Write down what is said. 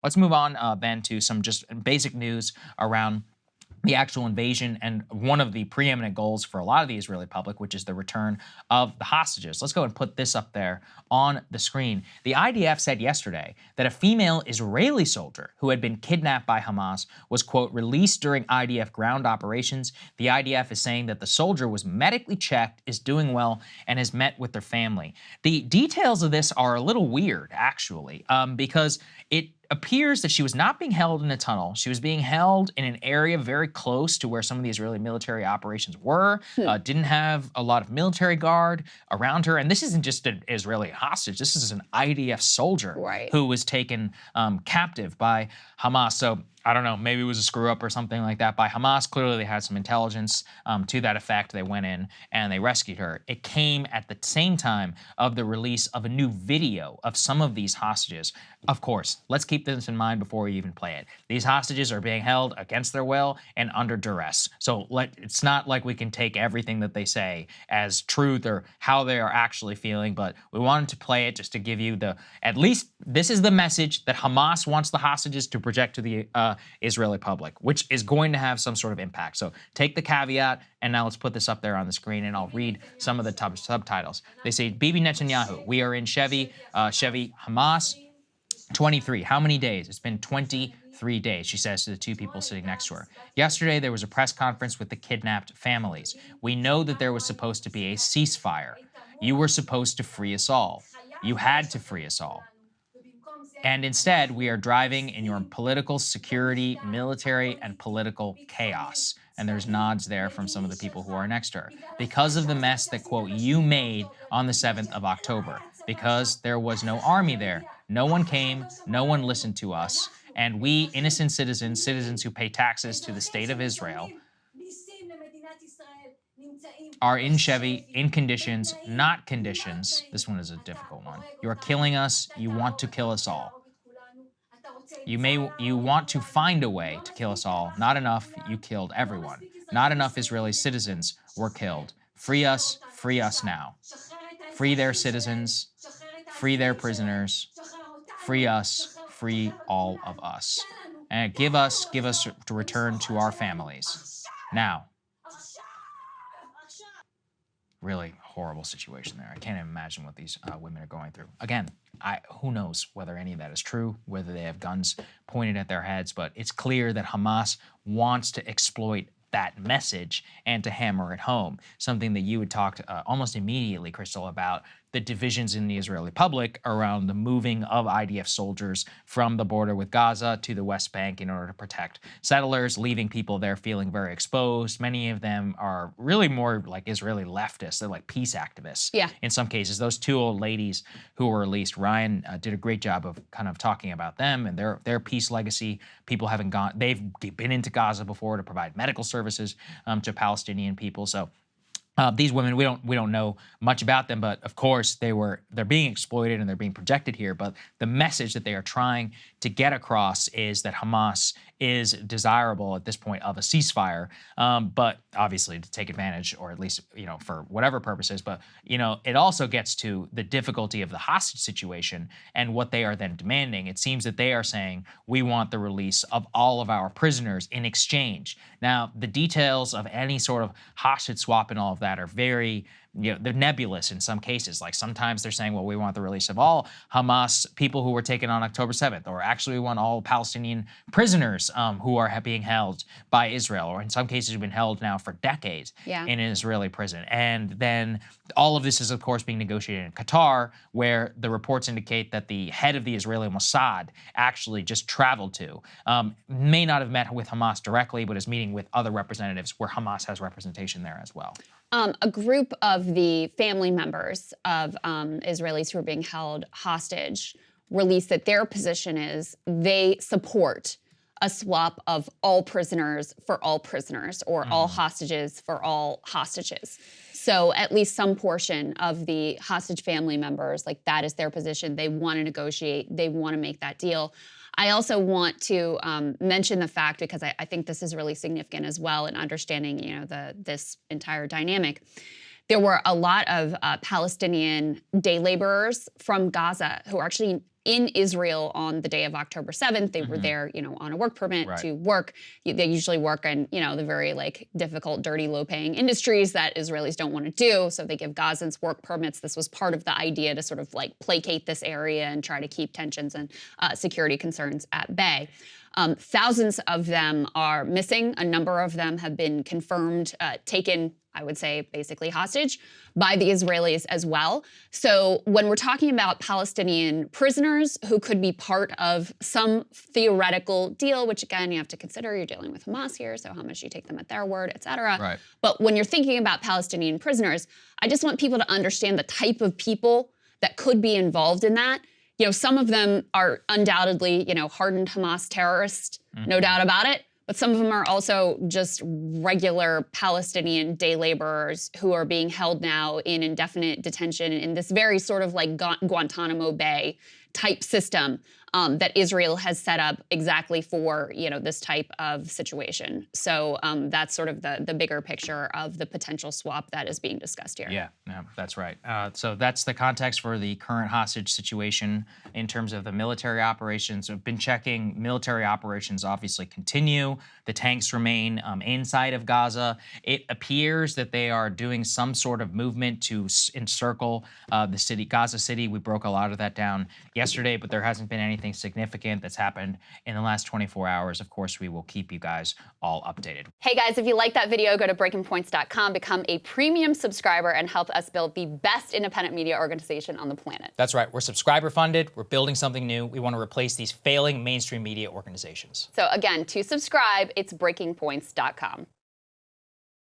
Let's move on then to some just basic news around the actual invasion and one of the preeminent goals for a lot of the Israeli public, which is the return of the hostages. Let's go and put this up there on the screen. The IDF said yesterday that a female Israeli soldier who had been kidnapped by Hamas was, quote, released during IDF ground operations. The IDF is saying that the soldier was medically checked, is doing well, and has met with their family. The details of this are a little weird, actually, because it appears that she was not being held in a tunnel. She was being held in an area very close to where some of the Israeli military operations were, didn't have a lot of military guard around her. And this isn't just an Israeli hostage. This is an IDF soldier who was taken captive by Hamas. So I don't know, maybe it was a screw up or something like that by Hamas. Clearly they had some intelligence to that effect. They went in and they rescued her. It came at the same time of the release of a new video of some of these hostages. Of course, let's keep this in mind before we even play it. These hostages are being held against their will and under duress. So it's not like we can take everything that they say as truth or how they are actually feeling, but we wanted to play it just to give you at least this is the message that Hamas wants the hostages to project to the Israeli public, which is going to have some sort of impact. So take the caveat, and now let's put this up there on the screen, and I'll read some of the subtitles. They say, Bibi Netanyahu, we are in Chevy Hamas, 23. How many days? It's been 23 days, she says to the two people sitting next to her. Yesterday, there was a press conference with the kidnapped families. We know that there was supposed to be a ceasefire. You were supposed to free us all. You had to free us all. And instead, we are driving in your political, security, military, and political chaos. And there's nods there from some of the people who are next to her. Because of the mess that, quote, you made on the 7th of October. Because there was no army there. No one came, no one listened to us. And we, innocent citizens, citizens who pay taxes to the state of Israel, are in Chevy in conditions, not conditions. This one is a difficult one. You are killing us. You want to kill us all. You want to find a way to kill us all. Not enough. You killed everyone. Not enough Israeli citizens were killed. Free us now. Free their citizens. Free their prisoners. Free us. Free all of us. And give us to return to our families. Now. Really horrible situation there. I can't even imagine what these women are going through. Again, who knows whether any of that is true, whether they have guns pointed at their heads, but it's clear that Hamas wants to exploit that message and to hammer it home. Something that you had talked almost immediately, Krystal, about the divisions in the Israeli public around the moving of IDF soldiers from the border with Gaza to the West Bank in order to protect settlers, leaving people there feeling very exposed. Many of them are really more like Israeli leftists. They're like peace activists. Yeah. In some cases, those two old ladies who were released, Ryan did a great job of kind of talking about them and their peace legacy. People haven't gone, they've been into Gaza before to provide medical services to Palestinian people. So these women, we don't know much about them, but of course they're being exploited and they're being projected here. But the message that they are trying to get across is that Hamas is desirable at this point of a ceasefire, but obviously to take advantage, or at least for whatever purposes. But it also gets to the difficulty of the hostage situation and what they are then demanding. It seems that they are saying we want the release of all of our prisoners in exchange. Now, the details of any sort of hostage swap and all of that are very, they're nebulous in some cases. Like sometimes they're saying, well, we want the release of all Hamas people who were taken on October 7th, or actually we want all Palestinian prisoners who are being held by Israel, or in some cases have been held now for decades in an Israeli prison. And then all of this is, of course, being negotiated in Qatar, where the reports indicate that the head of the Israeli Mossad actually just traveled to, may not have met with Hamas directly, but is meeting with other representatives where Hamas has representation there as well. A group of the family members of Israelis who are being held hostage released that their position is they support a swap of all prisoners for all prisoners, or all hostages for all hostages. So at least some portion of the hostage family members, like that is their position. They want to negotiate. They want to make that deal. I also want to mention the fact, because I think this is really significant as well in understanding, this entire dynamic, there were a lot of Palestinian day laborers from Gaza who were actually in Israel on the day of October 7th. They were there, on a work permit to work. They usually work in, the very difficult, dirty, low-paying industries that Israelis don't want to do. So they give Gazans work permits. This was part of the idea to sort of placate this area and try to keep tensions and security concerns at bay. Thousands of them are missing. A number of them have been confirmed, taken, I would say, basically hostage by the Israelis as well. So when we're talking about Palestinian prisoners who could be part of some theoretical deal, which again, you have to consider, you're dealing with Hamas here, so how much you take them at their word, et cetera. Right. But when you're thinking about Palestinian prisoners, I just want people to understand the type of people that could be involved in that. Some of them are undoubtedly, hardened Hamas terrorists, no doubt about it. But some of them are also just regular Palestinian day laborers who are being held now in indefinite detention in this very sort of Guantanamo Bay type system that Israel has set up exactly for, this type of situation. So that's sort of the bigger picture of the potential swap that is being discussed here. Yeah, that's right. So that's the context for the current hostage situation in terms of the military operations. We've been checking. Military operations obviously continue. The tanks remain inside of Gaza. It appears that they are doing some sort of movement to encircle the city, Gaza City. We broke a lot of that down yesterday, but there hasn't been anything significant that's happened in the last 24 hours. Of course, we will keep you guys all updated. Hey guys, if you like that video, go to breakingpoints.com, become a premium subscriber, and help us build the best independent media organization on the planet. That's right. We're subscriber funded. We're building something new. We want to replace these failing mainstream media organizations. So again, to subscribe, it's breakingpoints.com.